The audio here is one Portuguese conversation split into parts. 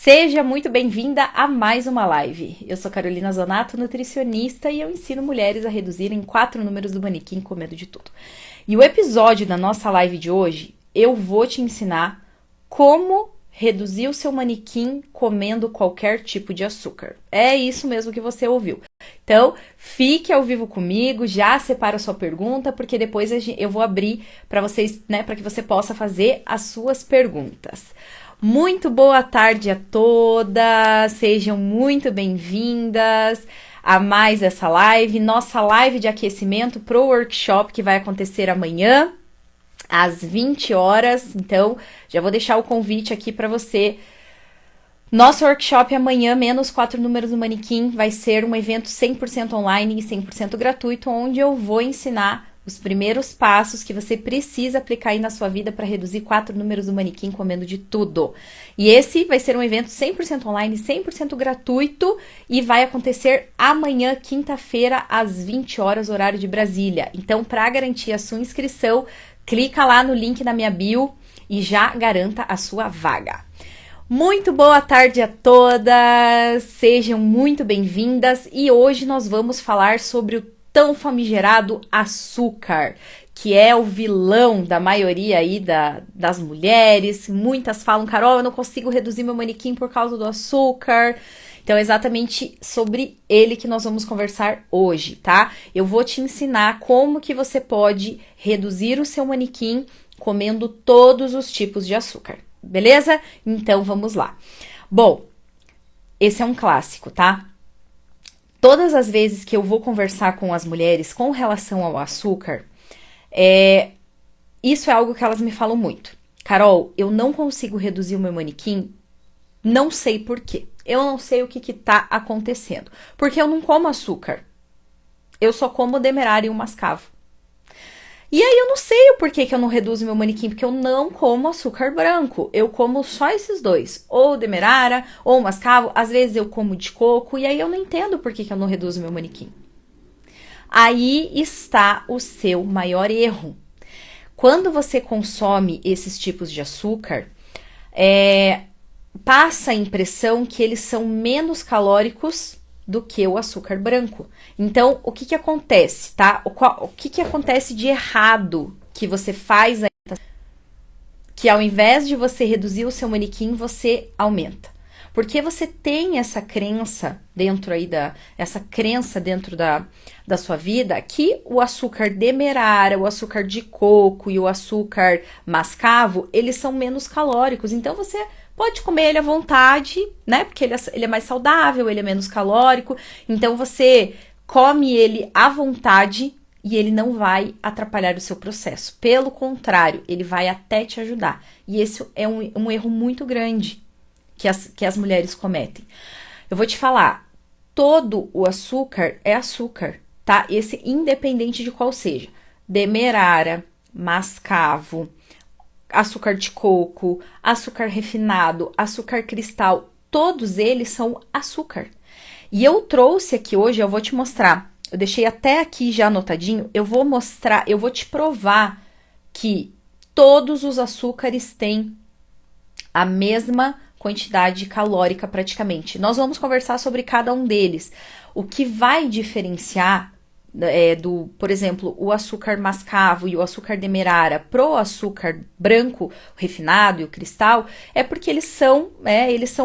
Seja muito bem-vinda a mais uma live. Eu sou Carolina Zonato, nutricionista, e eu ensino mulheres a reduzirem 4 números do manequim comendo de tudo. E o episódio da nossa live de hoje, eu vou te ensinar como reduzir o seu manequim comendo qualquer tipo de açúcar. É isso mesmo que você ouviu. Então, fique ao vivo comigo, já separa a sua pergunta, porque depois eu vou abrir para vocês, né, para que você possa fazer as suas perguntas. Muito boa tarde a todas, sejam muito bem-vindas a mais essa live, nossa live de aquecimento para o workshop que vai acontecer amanhã, às 20 horas. Então, já vou deixar o convite aqui para você. Nosso workshop amanhã, menos 4 números no manequim, vai ser um evento 100% online e 100% gratuito, onde eu vou ensinar os primeiros passos que você precisa aplicar aí na sua vida para reduzir 4 números do manequim comendo de tudo. E esse vai ser um evento 100% online, 100% gratuito e vai acontecer amanhã, quinta-feira, às 20 horas, horário de Brasília. Então, para garantir a sua inscrição, clica lá no link na minha bio e já garanta a sua vaga. Muito boa tarde a todas, sejam muito bem-vindas e hoje nós vamos falar sobre o tão famigerado açúcar, que é o vilão da maioria aí das mulheres. Muitas falam, Carol, eu não consigo reduzir meu manequim por causa do açúcar. Então é exatamente sobre ele que nós vamos conversar hoje, tá? Eu vou te ensinar como que você pode reduzir o seu manequim comendo todos os tipos de açúcar, beleza? Então vamos lá. Bom, esse é um clássico, tá? Todas as vezes que eu vou conversar com as mulheres com relação ao açúcar, isso é algo que elas me falam muito. Carol, eu não consigo reduzir o meu manequim, não sei por quê. Eu não sei o que tá acontecendo. Porque eu não como açúcar. Eu só como demerara e o mascavo. E aí eu não sei o porquê que eu não reduzo meu manequim, porque eu não como açúcar branco. Eu como só esses dois, ou demerara, ou mascavo. Às vezes eu como de coco, e aí eu não entendo por que eu não reduzo meu manequim. Aí está o seu maior erro. Quando você consome esses tipos de açúcar, passa a impressão que eles são menos calóricos do que o açúcar branco. Então, o que acontece, tá? O que acontece de errado que você faz aí, que ao invés de você reduzir o seu manequim, você aumenta. Porque você tem essa crença dentro aí da sua vida que o açúcar demerara, o açúcar de coco e o açúcar mascavo, eles são menos calóricos. Então, você pode comer ele à vontade, né? Porque ele é mais saudável, ele é menos calórico. Então, você come ele à vontade e ele não vai atrapalhar o seu processo. Pelo contrário, ele vai até te ajudar. E esse é um erro muito grande que as mulheres cometem. Eu vou te falar, todo o açúcar é açúcar, tá? Esse independente de qual seja. Demerara, mascavo, açúcar de coco, açúcar refinado, açúcar cristal, todos eles são açúcar. E eu trouxe aqui hoje, eu vou te mostrar, eu deixei até aqui já anotadinho, eu vou mostrar, eu vou te provar que todos os açúcares têm a mesma quantidade calórica praticamente. Nós vamos conversar sobre cada um deles. O que vai diferenciar por exemplo, o açúcar mascavo e o açúcar demerara pro açúcar branco, o refinado e o cristal, é porque eles são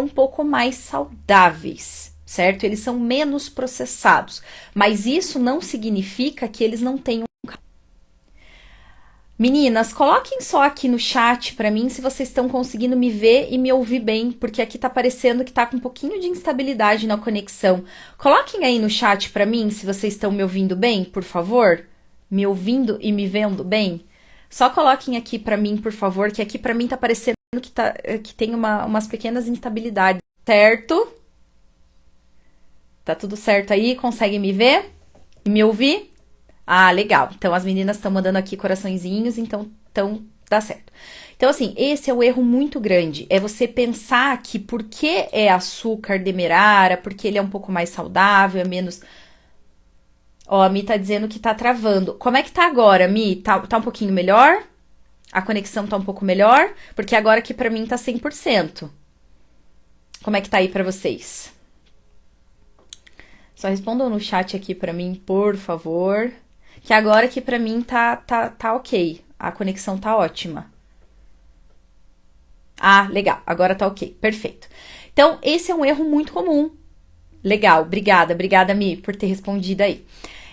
um pouco mais saudáveis, certo? Eles são menos processados, mas isso não significa que eles não tenham. Meninas, coloquem só aqui no chat pra mim se vocês estão conseguindo me ver e me ouvir bem, porque aqui tá parecendo que tá com um pouquinho de instabilidade na conexão. Coloquem aí no chat pra mim se vocês estão me ouvindo bem, por favor. Me ouvindo e me vendo bem. Só coloquem aqui pra mim, por favor, que aqui pra mim tá parecendo que tem umas pequenas instabilidades, certo? Tá tudo certo aí? Conseguem me ver e me ouvir? Ah, legal. Então, as meninas estão mandando aqui coraçõezinhos, então dá certo. Então, assim, esse é um erro muito grande. É você pensar que porque é açúcar demerara, porque ele é um pouco mais saudável, é menos... Ó, a Mi tá dizendo que tá travando. Como é que tá agora, Mi? Tá um pouquinho melhor? A conexão tá um pouco melhor? Porque agora aqui pra mim tá 100%. Como é que tá aí pra vocês? Só respondam no chat aqui pra mim, por favor. Que agora aqui pra mim tá ok. A conexão tá ótima. Ah, legal. Agora tá ok. Perfeito. Então, esse é um erro muito comum. Legal. Obrigada, Mi, por ter respondido aí.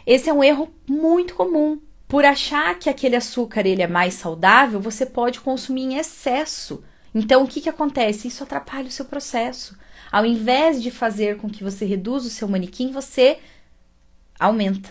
Esse é um erro muito comum. Por achar que aquele açúcar ele é mais saudável, você pode consumir em excesso. Então, o que acontece? Isso atrapalha o seu processo. Ao invés de fazer com que você reduza o seu manequim, você aumenta.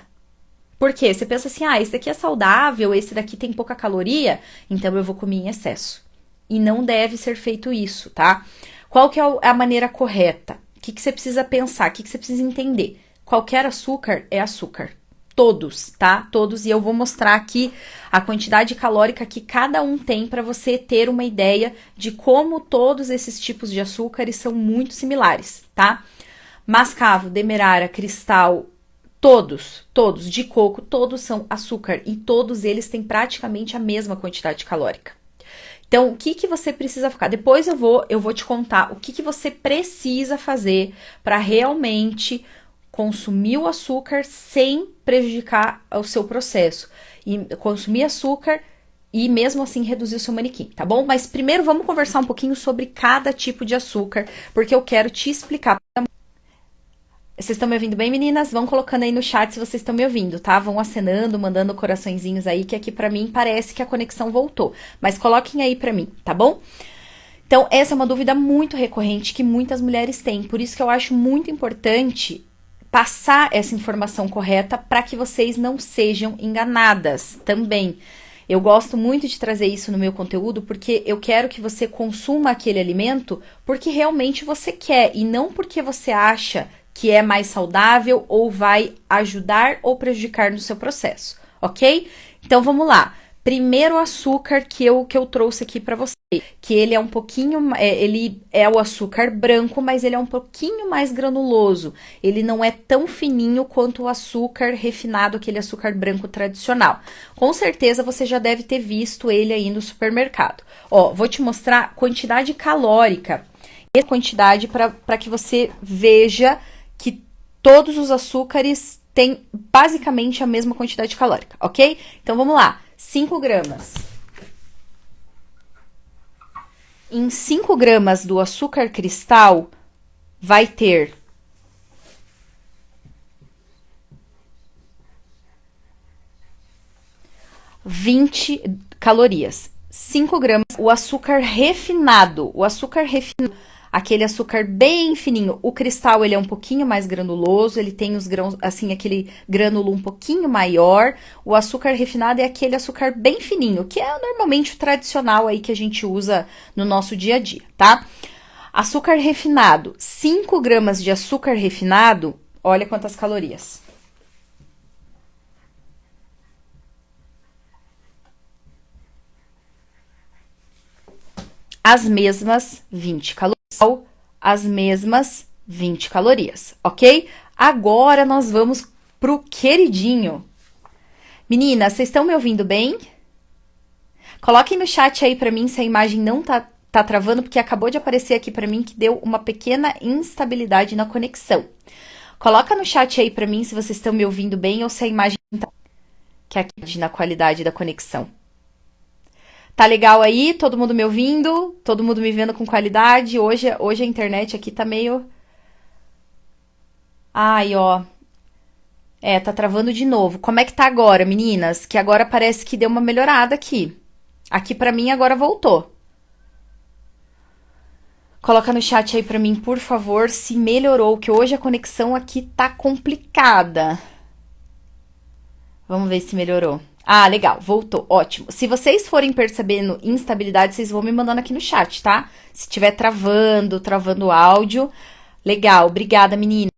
Por quê? Você pensa assim, esse daqui é saudável, esse daqui tem pouca caloria, então eu vou comer em excesso. E não deve ser feito isso, tá? Qual que é a maneira correta? O que você precisa pensar? O que você precisa entender? Qualquer açúcar é açúcar. Todos, tá? Todos. E eu vou mostrar aqui a quantidade calórica que cada um tem para você ter uma ideia de como todos esses tipos de açúcares são muito similares, tá? Mascavo, demerara, cristal, todos, de coco, todos são açúcar e todos eles têm praticamente a mesma quantidade calórica. Então, o que você precisa focar? Depois eu vou te contar o que você precisa fazer para realmente consumir o açúcar sem prejudicar o seu processo. E consumir açúcar e mesmo assim reduzir o seu manequim, tá bom? Mas primeiro vamos conversar um pouquinho sobre cada tipo de açúcar, porque eu quero te explicar. Vocês estão me ouvindo bem, meninas? Vão colocando aí no chat se vocês estão me ouvindo, tá? Vão acenando, mandando coraçõezinhos aí, que aqui pra mim parece que a conexão voltou. Mas coloquem aí pra mim, tá bom? Então, essa é uma dúvida muito recorrente que muitas mulheres têm. Por isso que eu acho muito importante passar essa informação correta para que vocês não sejam enganadas também. Eu gosto muito de trazer isso no meu conteúdo porque eu quero que você consuma aquele alimento porque realmente você quer e não porque você acha que é mais saudável ou vai ajudar ou prejudicar no seu processo, ok? Então vamos lá. Primeiro açúcar que eu trouxe aqui para você, que ele é um pouquinho, ele é o açúcar branco, mas ele é um pouquinho mais granuloso. Ele não é tão fininho quanto o açúcar refinado, aquele açúcar branco tradicional. Com certeza você já deve ter visto ele aí no supermercado. Ó, vou te mostrar a quantidade calórica e a quantidade para que você veja que todos os açúcares têm basicamente a mesma quantidade calórica, ok? Então vamos lá. 5 gramas. Em 5 gramas do açúcar cristal, vai ter 20 calorias. 5 gramas. O açúcar refinado. Aquele açúcar bem fininho. O cristal, ele é um pouquinho mais granuloso, ele tem os grãos, assim, aquele grânulo um pouquinho maior. O açúcar refinado é aquele açúcar bem fininho, que é normalmente o tradicional aí que a gente usa no nosso dia a dia, tá? Açúcar refinado, 5 gramas de açúcar refinado, olha quantas calorias. As mesmas 20 calorias. As mesmas 20 calorias, ok? Agora nós vamos pro queridinho. Meninas, vocês estão me ouvindo bem? Coloquem no chat aí pra mim se a imagem não tá travando, porque acabou de aparecer aqui pra mim que deu uma pequena instabilidade na conexão. Coloca no chat aí pra mim se vocês estão me ouvindo bem ou se a imagem tá... que é aqui na qualidade da conexão. Tá legal aí? Todo mundo me ouvindo? Todo mundo me vendo com qualidade? Hoje a internet aqui tá meio... Ai, ó. Tá travando de novo. Como é que tá agora, meninas? Que agora parece que deu uma melhorada aqui. Aqui pra mim agora voltou. Coloca no chat aí pra mim, por favor, se melhorou, que hoje a conexão aqui tá complicada. Vamos ver se melhorou. Ah, legal, voltou, ótimo. Se vocês forem percebendo instabilidade, vocês vão me mandando aqui no chat, tá? Se tiver travando o áudio, legal, obrigada, meninas,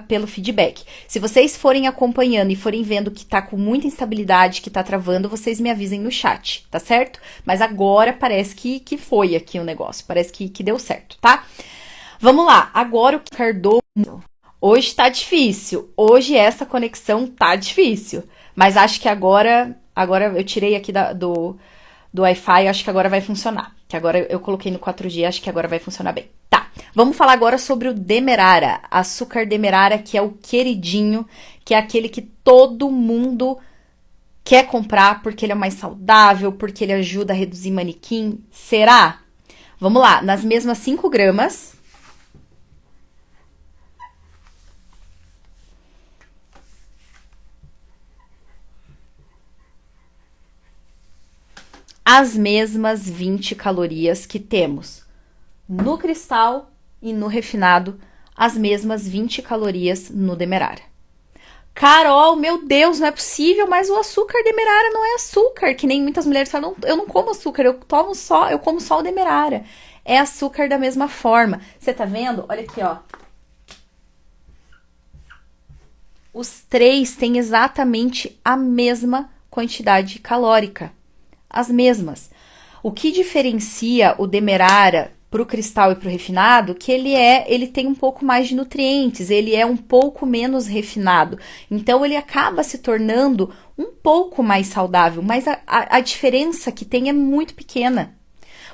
pelo feedback. Se vocês forem acompanhando e forem vendo que tá com muita instabilidade, que tá travando, vocês me avisem no chat, tá certo? Mas agora parece que foi aqui o negócio, parece que deu certo, tá? Vamos lá, agora o Cardoso. Hoje tá difícil, hoje essa conexão tá difícil. Mas acho que agora eu tirei aqui do Wi-Fi, acho que agora vai funcionar. Que agora eu coloquei no 4G, acho que agora vai funcionar bem. Tá, Vamos falar agora sobre o Demerara, açúcar Demerara, que é o queridinho, que é aquele que todo mundo quer comprar porque ele é mais saudável, porque ele ajuda a reduzir manequim. Será? Vamos lá, nas mesmas 5 gramas. As mesmas 20 calorias que temos no cristal e no refinado, as mesmas 20 calorias no Demerara. Carol, meu Deus, não é possível, mas o açúcar Demerara não é açúcar, que nem muitas mulheres falam, eu não como açúcar, eu como só o Demerara. É açúcar da mesma forma. Você tá vendo? Olha aqui, ó. Os 3 têm exatamente a mesma quantidade calórica. As mesmas. O que diferencia o Demerara pro cristal e pro refinado, que ele tem um pouco mais de nutrientes, ele é um pouco menos refinado. Então ele acaba se tornando um pouco mais saudável, mas a diferença que tem é muito pequena.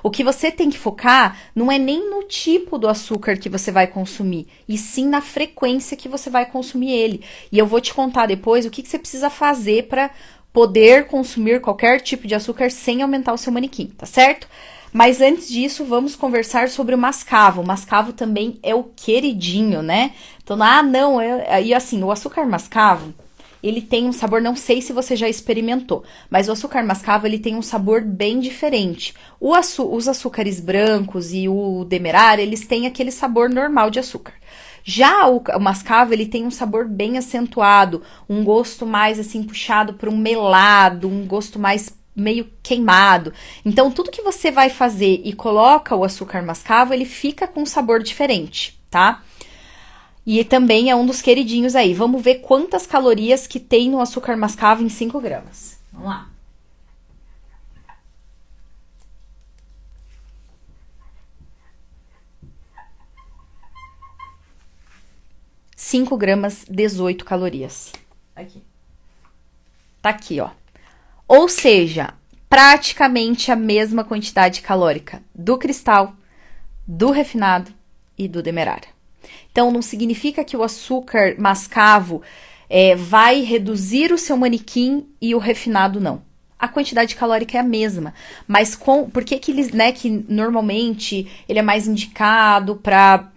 O que você tem que focar não é nem no tipo do açúcar que você vai consumir, e sim na frequência que você vai consumir ele. E eu vou te contar depois o que você precisa fazer para poder consumir qualquer tipo de açúcar sem aumentar o seu manequim, tá certo? Mas antes disso, vamos conversar sobre o mascavo. O mascavo também é o queridinho, né? Então, e assim, o açúcar mascavo, ele tem um sabor, não sei se você já experimentou, mas o açúcar mascavo, ele tem um sabor bem diferente. Os açúcares brancos e o Demerara, eles têm aquele sabor normal de açúcar. Já o mascavo, ele tem um sabor bem acentuado, um gosto mais assim puxado para um melado, um gosto mais meio queimado. Então, tudo que você vai fazer e coloca o açúcar mascavo, ele fica com um sabor diferente, tá? E também é um dos queridinhos aí. Vamos ver quantas calorias que tem no açúcar mascavo em 5 gramas. Vamos lá. 5 gramas, 18 calorias. Aqui. Tá aqui, ó. Ou seja, praticamente a mesma quantidade calórica do cristal, do refinado e do Demerara. Então, não significa que o açúcar mascavo vai reduzir o seu manequim e o refinado não. A quantidade calórica é a mesma, mas por que eles, né, que normalmente ele é mais indicado para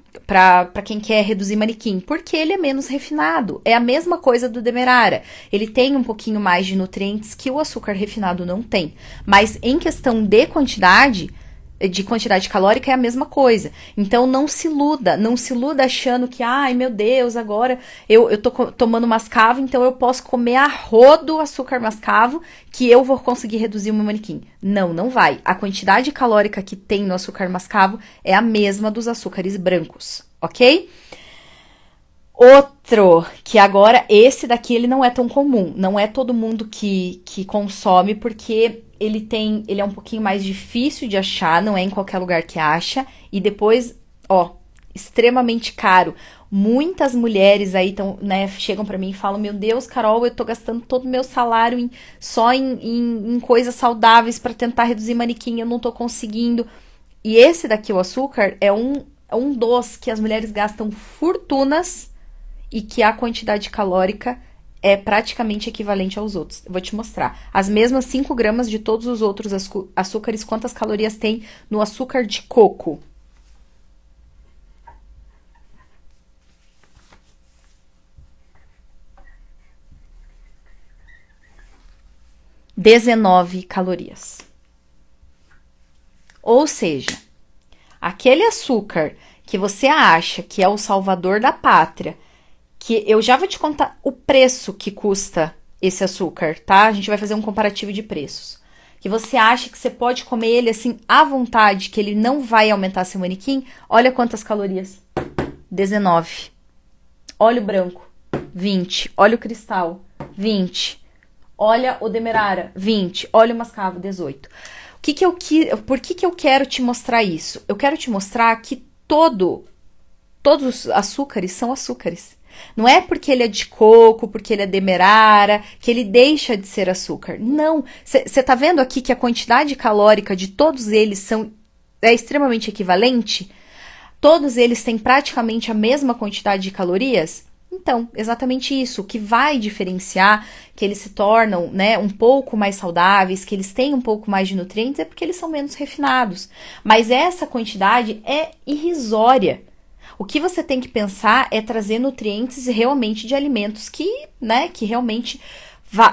quem quer reduzir manequim? Porque ele é menos refinado. É a mesma coisa do Demerara. Ele tem um pouquinho mais de nutrientes que o açúcar refinado não tem. Mas em questão de quantidade calórica é a mesma coisa. Então não se iluda achando que, ai meu Deus, agora eu tô tomando mascavo, então eu posso comer a rodo açúcar mascavo que eu vou conseguir reduzir o meu manequim. Não vai. A quantidade calórica que tem no açúcar mascavo é a mesma dos açúcares brancos, ok? Outro, que agora esse daqui ele não é tão comum, não é todo mundo que consome, porque ele é um pouquinho mais difícil de achar, não é em qualquer lugar que acha, e depois, extremamente caro. Muitas mulheres aí chegam pra mim e falam, meu Deus, Carol, eu tô gastando todo o meu salário só em coisas saudáveis pra tentar reduzir manequim, eu não tô conseguindo. E esse daqui, o açúcar, é um dos que as mulheres gastam fortunas e que a quantidade calórica é praticamente equivalente aos outros. Eu vou te mostrar. As mesmas 5 gramas de todos os outros açúcares, quantas calorias tem no açúcar de coco? (19 calorias. Ou seja, aquele açúcar que você acha que é o salvador da pátria, que eu já vou te contar o preço que custa esse açúcar, tá? A gente vai fazer um comparativo de preços. Que você acha que você pode comer ele assim à vontade, que ele não vai aumentar seu manequim, olha quantas calorias. 19. Óleo branco, 20. Óleo cristal, 20. Olha o Demerara, 20. Óleo mascavo, 18. Por que eu quero te mostrar isso? Eu quero te mostrar que todos os açúcares são açúcares. Não é porque ele é de coco, porque ele é Demerara, que ele deixa de ser açúcar. Não. Você tá vendo aqui que a quantidade calórica de todos eles é extremamente equivalente? Todos eles têm praticamente a mesma quantidade de calorias? Então, exatamente isso. O que vai diferenciar que eles se tornam, né, um pouco mais saudáveis, que eles têm um pouco mais de nutrientes, é porque eles são menos refinados. Mas essa quantidade é irrisória. O que você tem que pensar é trazer nutrientes realmente de alimentos que, né, que realmente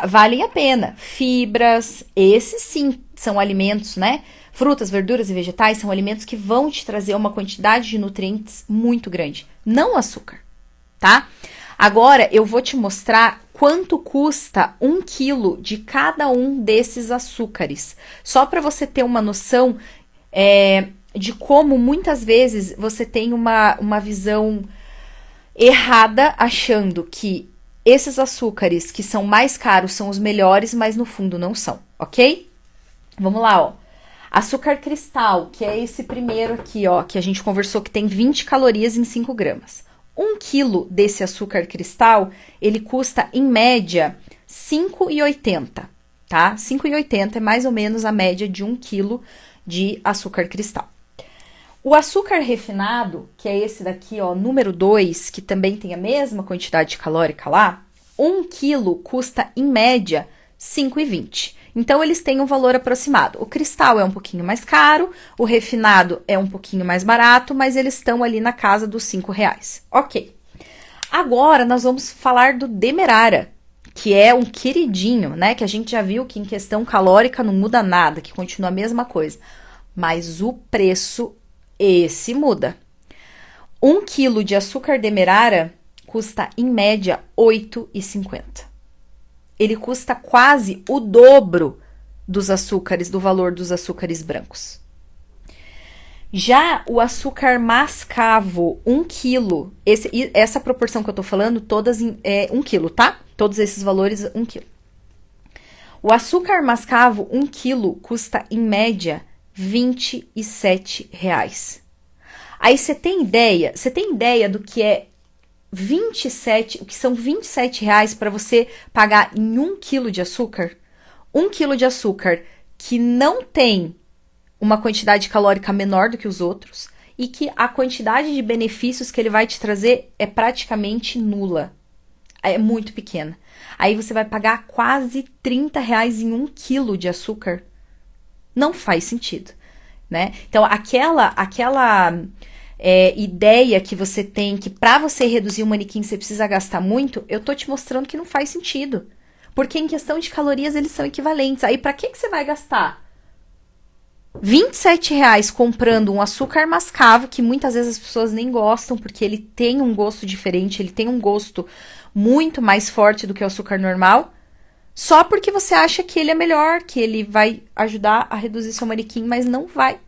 valem a pena. Fibras, esses sim são alimentos, né? Frutas, verduras e vegetais são alimentos que vão te trazer uma quantidade de nutrientes muito grande. Não açúcar, tá? Agora eu vou te mostrar quanto custa 1 quilo de cada um desses açúcares. Só para você ter uma noção de como muitas vezes você tem uma visão errada achando que esses açúcares que são mais caros são os melhores, mas no fundo não são, ok? Vamos lá, ó. Açúcar cristal, que é esse primeiro aqui, ó, que a gente conversou que tem 20 calorias em 5 gramas. 1 quilo desse açúcar cristal, ele custa, em média, R$ 5,80, tá? R$ 5,80 é mais ou menos a média de 1 quilo de açúcar cristal. O açúcar refinado, que é esse daqui, ó, número 2, que também tem a mesma quantidade calórica lá, 1 quilo custa, em média, R$ 5,20. Então, eles têm um valor aproximado. O cristal é um pouquinho mais caro, o refinado é um pouquinho mais barato, mas eles estão ali na casa dos R$ 5,00. Ok. Agora, nós vamos falar do Demerara, que é um queridinho, né? Que a gente já viu que em questão calórica não muda nada, que continua a mesma coisa. Mas o preço, esse muda. 1 quilo de açúcar Demerara custa, em média, R$ 8,50. Ele custa quase o dobro dos açúcares, do valor dos açúcares brancos. Já o açúcar mascavo, 1 quilo, essa proporção que eu tô falando, todas é 1 quilo, tá? Todos esses valores, 1 quilo. O açúcar mascavo, 1 quilo, custa, em média, R$ 27,00. Aí você tem ideia do que é 27, o que são R$ 27,00 para você pagar em 1 quilo de açúcar? 1 quilo de açúcar que não tem uma quantidade calórica menor do que os outros e que a quantidade de benefícios que ele vai te trazer é praticamente nula. É muito pequena. Aí você vai pagar quase R$ 30,00 em 1 quilo de açúcar. Não faz sentido, né? Então, aquela ideia que você tem que para você reduzir o manequim você precisa gastar muito, eu tô te mostrando que não faz sentido. Porque em questão de calorias eles são equivalentes. Aí para que você vai gastar R$ 27,00 comprando um açúcar mascavo, que muitas vezes as pessoas nem gostam, porque ele tem um gosto diferente, ele tem um gosto muito mais forte do que o açúcar normal, só porque você acha que ele é melhor, que ele vai ajudar a reduzir seu manequim, mas não vai.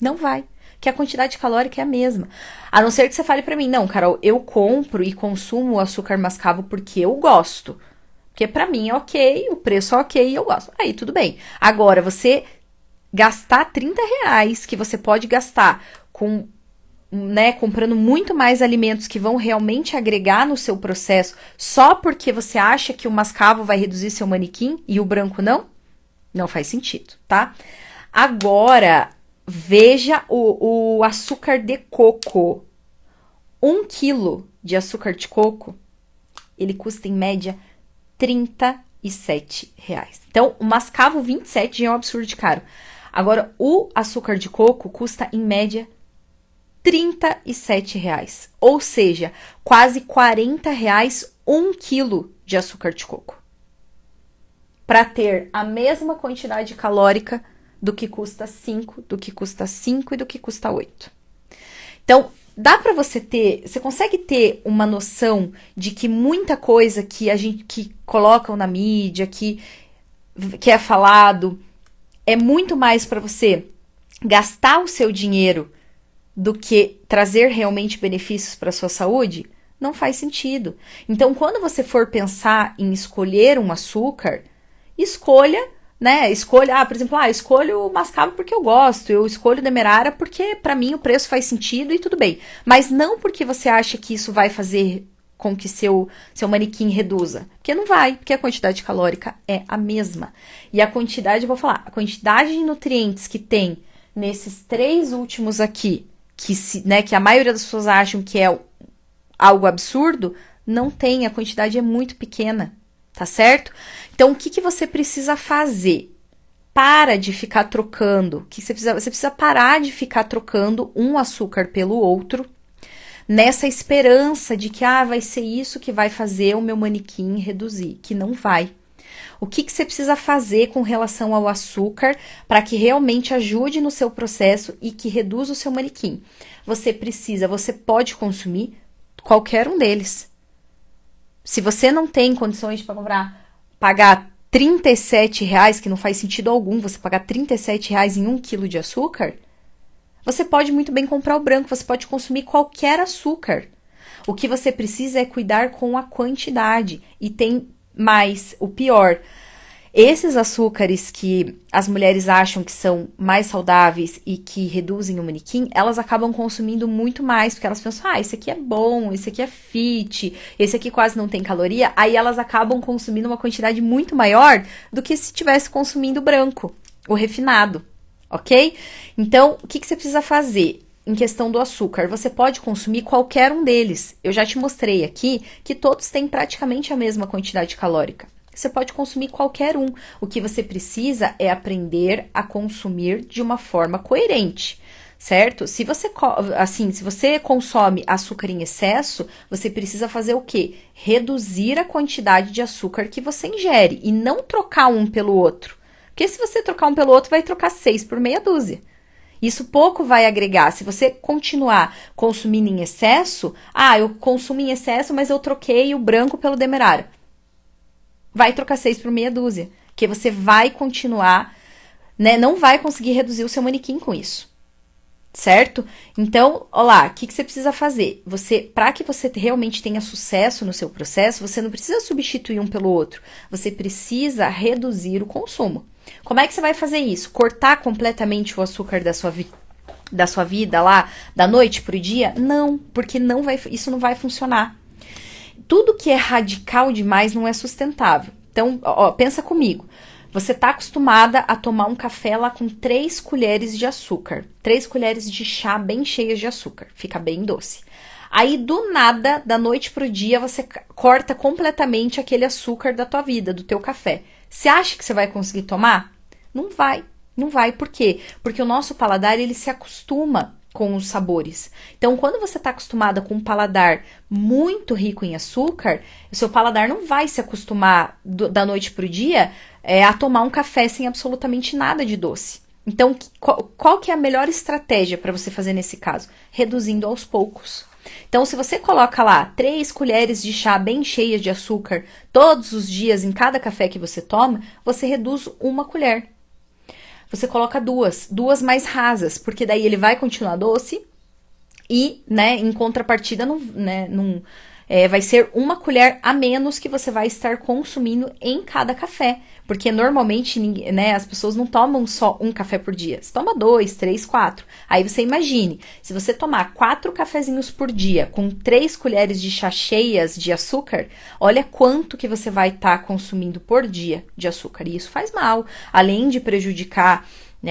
Não vai. Que a quantidade calórica é a mesma. A não ser que você fale pra mim, não, Carol, eu compro e consumo o açúcar mascavo porque eu gosto. Porque pra mim é ok, o preço é ok e eu gosto. Aí, tudo bem. Agora, você gastar R$ 30,00, que você pode gastar com, né, comprando muito mais alimentos que vão realmente agregar no seu processo, só porque você acha que o mascavo vai reduzir seu manequim e o branco não? Não faz sentido, tá? Agora, veja o açúcar de coco. 1 quilo de açúcar de coco, ele custa em média R$ 37,00. Então, o mascavo 27 já é um absurdo de caro. Agora, o açúcar de coco custa em média R$ 37,00. Ou seja, quase R$ 40,00 1 quilo de açúcar de coco. Para ter a mesma quantidade calórica do que custa 5, do que custa 5 e do que custa 8. Então, dá para você consegue ter uma noção de que muita coisa que colocam na mídia, que é falado, é muito mais para você gastar o seu dinheiro do que trazer realmente benefícios para sua saúde? Não faz sentido. Então, quando você for pensar em escolher um açúcar, escolha, por exemplo, escolho o mascavo porque eu gosto, eu escolho o Demerara porque para mim o preço faz sentido e tudo bem. Mas não porque você acha que isso vai fazer com que seu manequim reduza. Porque não vai, porque a quantidade calórica é a mesma. E a quantidade, eu vou falar, a quantidade de nutrientes que tem nesses 3 últimos aqui, que a maioria das pessoas acham que é algo absurdo, não tem, a quantidade é muito pequena, tá certo? Então, o que você precisa fazer? Para de ficar trocando, você precisa parar de ficar trocando um açúcar pelo outro, nessa esperança de que vai ser isso que vai fazer o meu manequim reduzir, que não vai. O que você precisa fazer com relação ao açúcar para que realmente ajude no seu processo e que reduza o seu manequim? Você pode consumir qualquer um deles. Se você não tem condições para pagar R$37, que não faz sentido algum você pagar R$37 em 1 quilo de açúcar, você pode muito bem comprar o branco, você pode consumir qualquer açúcar. O que você precisa é cuidar com a quantidade. E tem mais, o pior, esses açúcares que as mulheres acham que são mais saudáveis e que reduzem o manequim, elas acabam consumindo muito mais, porque elas pensam, esse aqui é bom, esse aqui é fit, esse aqui quase não tem caloria, aí elas acabam consumindo uma quantidade muito maior do que se estivesse consumindo branco, o refinado, ok? Então, o que você precisa fazer? Em questão do açúcar, você pode consumir qualquer um deles. Eu já te mostrei aqui que todos têm praticamente a mesma quantidade calórica. Você pode consumir qualquer um. O que você precisa é aprender a consumir de uma forma coerente, certo? Se você consome açúcar em excesso, você precisa fazer o quê? Reduzir a quantidade de açúcar que você ingere e não trocar um pelo outro. Porque se você trocar um pelo outro, vai trocar 6 por meia dúzia. Isso pouco vai agregar. Se você continuar consumindo em excesso, eu consumo em excesso, mas eu troquei o branco pelo demerara. Vai trocar 6 por meia dúzia. Que você vai continuar, não vai conseguir reduzir o seu manequim com isso. Certo? Então, o que você precisa fazer? Para que você realmente tenha sucesso no seu processo, você não precisa substituir um pelo outro. Você precisa reduzir o consumo. Como é que você vai fazer isso? Cortar completamente o açúcar da sua vida lá, da noite pro dia? Não, porque isso não vai funcionar. Tudo que é radical demais não é sustentável. Então, pensa comigo. Você tá acostumada a tomar um café lá com 3 colheres de açúcar. 3 colheres de chá bem cheias de açúcar. Fica bem doce. Aí, do nada, da noite pro dia, você corta completamente aquele açúcar da tua vida, do teu café. Você acha que você vai conseguir tomar? Não vai. Não vai. Por quê? Porque o nosso paladar, ele se acostuma com os sabores. Então, quando você está acostumada com um paladar muito rico em açúcar, o seu paladar não vai se acostumar da noite pro dia a tomar um café sem absolutamente nada de doce. Então, qual que é a melhor estratégia para você fazer nesse caso? Reduzindo aos poucos. Então, se você coloca lá 3 colheres de chá bem cheias de açúcar todos os dias em cada café que você toma, você reduz 1 colher. Você coloca duas mais rasas, porque daí ele vai continuar doce e, em contrapartida, vai ser 1 colher a menos que você vai estar consumindo em cada café. Porque normalmente, as pessoas não tomam só um café por dia. Você toma 2, 3, 4. Aí você imagine, se você tomar 4 cafezinhos por dia com 3 colheres de chá cheias de açúcar, olha quanto que você vai estar consumindo por dia de açúcar. E isso faz mal, além de prejudicar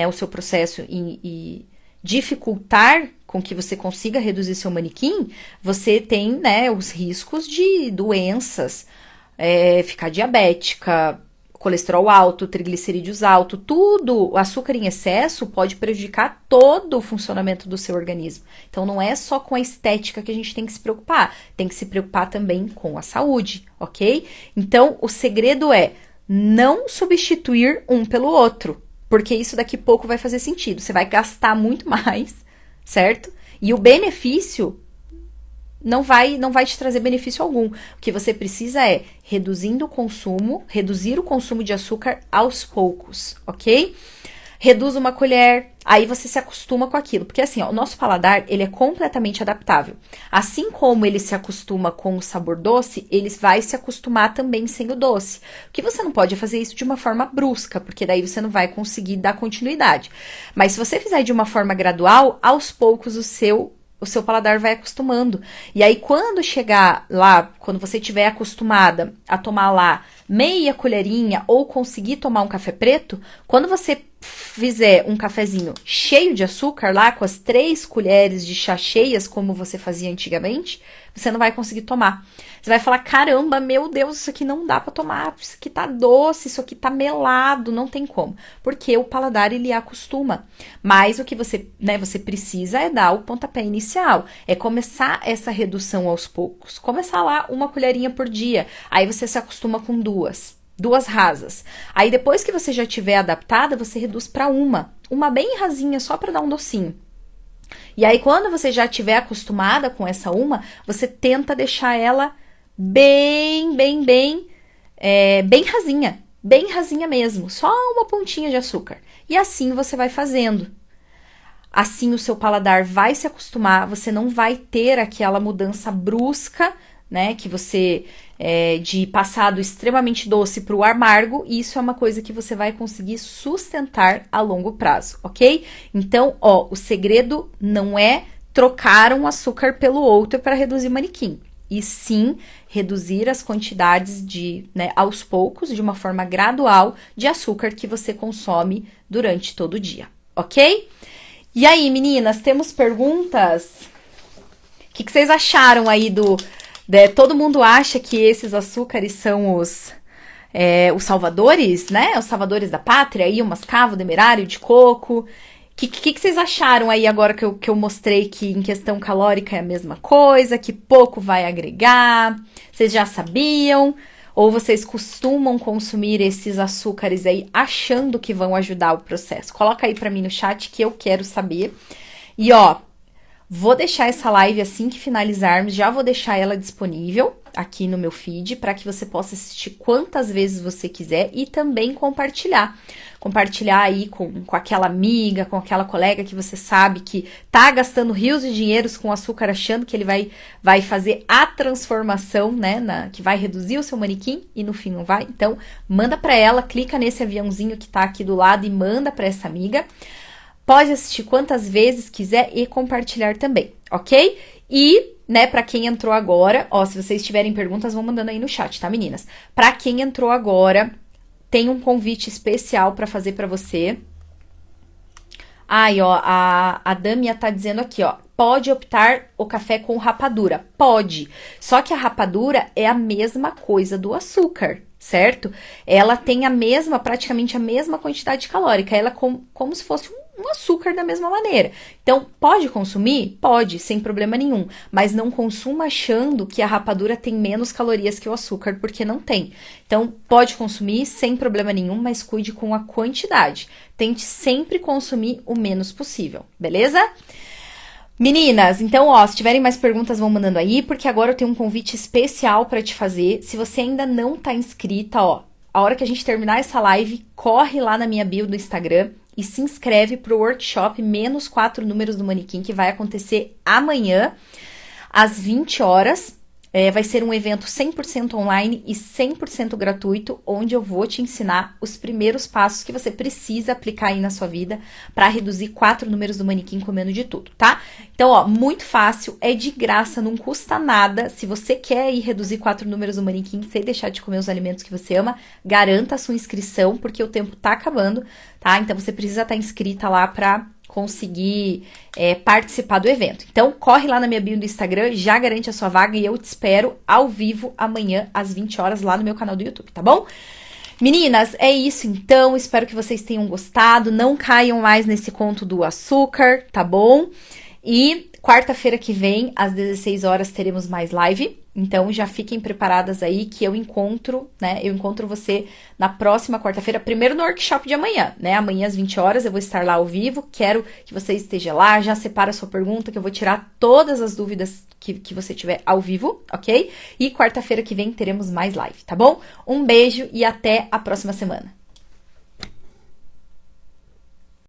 o seu processo e dificultar com que você consiga reduzir seu manequim, você tem os riscos de doenças, ficar diabética, colesterol alto, triglicerídeos alto, tudo, o açúcar em excesso pode prejudicar todo o funcionamento do seu organismo. Então, não é só com a estética que a gente tem que se preocupar, tem que se preocupar também com a saúde, ok? Então, o segredo é não substituir um pelo outro, porque isso daqui a pouco vai fazer sentido. Você vai gastar muito mais, certo? E o benefício não vai te trazer benefício algum. O que você precisa é reduzir o consumo de açúcar aos poucos, ok? Reduz 1 colher, aí você se acostuma com aquilo. Porque assim, o nosso paladar, ele é completamente adaptável. Assim como ele se acostuma com o sabor doce, ele vai se acostumar também sem o doce. O que você não pode fazer isso de uma forma brusca, porque daí você não vai conseguir dar continuidade. Mas se você fizer de uma forma gradual, aos poucos o seu paladar vai acostumando. E aí, quando chegar lá, quando você estiver acostumada a tomar lá meia colherinha ou conseguir tomar um café preto, quando você fizer um cafezinho cheio de açúcar lá, com as 3 colheres de chá cheias, como você fazia antigamente, você não vai conseguir tomar. Você vai falar, caramba, meu Deus, isso aqui não dá pra tomar, isso aqui tá doce, isso aqui tá melado, não tem como. Porque o paladar, ele acostuma. Mas o que você, né, você precisa é dar o pontapé inicial, é começar essa redução aos poucos. Começar lá 1 colherinha por dia, aí você se acostuma com 2 rasas. Aí depois que você já tiver adaptada, você reduz para uma bem rasinha, só para dar um docinho. E aí quando você já estiver acostumada com essa você tenta deixar ela bem rasinha mesmo, só uma pontinha de açúcar. E assim você vai fazendo. Assim o seu paladar vai se acostumar, você não vai ter aquela mudança brusca, né, que você de passar do extremamente doce para o amargo, e isso é uma coisa que você vai conseguir sustentar a longo prazo, ok? Então, ó, o segredo não é trocar um açúcar pelo outro para reduzir o manequim, e sim reduzir as quantidades né, aos poucos, de uma forma gradual, de açúcar que você consome durante todo o dia, ok? E aí, meninas, temos perguntas? O que vocês acharam aí todo mundo acha que esses açúcares são os salvadores, né? Os salvadores da pátria, aí o mascavo, o demerário, de coco. O que vocês acharam aí agora que eu mostrei que em questão calórica é a mesma coisa, que pouco vai agregar? Vocês já sabiam? Ou vocês costumam consumir esses açúcares aí achando que vão ajudar o processo? Coloca aí pra mim no chat que eu quero saber. E ó, vou deixar essa live assim que finalizarmos, já vou deixar ela disponível aqui no meu feed para que você possa assistir quantas vezes você quiser e também compartilhar. Compartilhar aí com aquela amiga, com aquela colega que você sabe que tá gastando rios de dinheiros com açúcar achando que ele vai fazer a transformação, né, que vai reduzir o seu manequim e no fim não vai. Então, manda para ela, clica nesse aviãozinho que tá aqui do lado e manda para essa amiga. Pode assistir quantas vezes quiser e compartilhar também, ok? E, né, pra quem entrou agora, ó, se vocês tiverem perguntas, vão mandando aí no chat, tá, meninas? Pra quem entrou agora, tem um convite especial pra fazer pra você. Ai, ó, a Damia tá dizendo aqui, ó, pode optar o café com rapadura? Pode, só que a rapadura é a mesma coisa do açúcar, certo? Ela tem praticamente a mesma quantidade calórica, ela é como se fosse um açúcar da mesma maneira. Então, pode consumir? Pode, sem problema nenhum. Mas não consuma achando que a rapadura tem menos calorias que o açúcar, porque não tem. Então, pode consumir sem problema nenhum, mas cuide com a quantidade. Tente sempre consumir o menos possível, beleza? Meninas, então, ó, se tiverem mais perguntas, vão mandando aí, porque agora eu tenho um convite especial pra te fazer. Se você ainda não tá inscrita, ó, a hora que a gente terminar essa live, corre lá na minha bio do Instagram e se inscreve pro workshop menos 4 números do manequim, que vai acontecer amanhã, às 20 horas. Vai ser um evento 100% online e 100% gratuito, onde eu vou te ensinar os primeiros passos que você precisa aplicar aí na sua vida para reduzir 4 números do manequim comendo de tudo, tá? Então, ó, muito fácil, é de graça, não custa nada. Se você quer ir reduzir 4 números do manequim sem deixar de comer os alimentos que você ama, garanta a sua inscrição, porque o tempo tá acabando, tá? Então, você precisa estar inscrita lá pra conseguir participar do evento. Então, corre lá na minha bio do Instagram, já garante a sua vaga e eu te espero ao vivo amanhã às 20 horas lá no meu canal do YouTube, tá bom? Meninas, é isso então, espero que vocês tenham gostado, não caiam mais nesse conto do açúcar, tá bom? E quarta-feira que vem, às 16 horas, teremos mais live. Então, já fiquem preparadas aí que eu encontro, né? Eu encontro você na próxima quarta-feira, primeiro no workshop de amanhã, né? Amanhã às 20 horas eu vou estar lá ao vivo. Quero que você esteja lá, já separa a sua pergunta, que eu vou tirar todas as dúvidas que você tiver ao vivo, ok? E quarta-feira que vem teremos mais live, tá bom? Um beijo e até a próxima semana.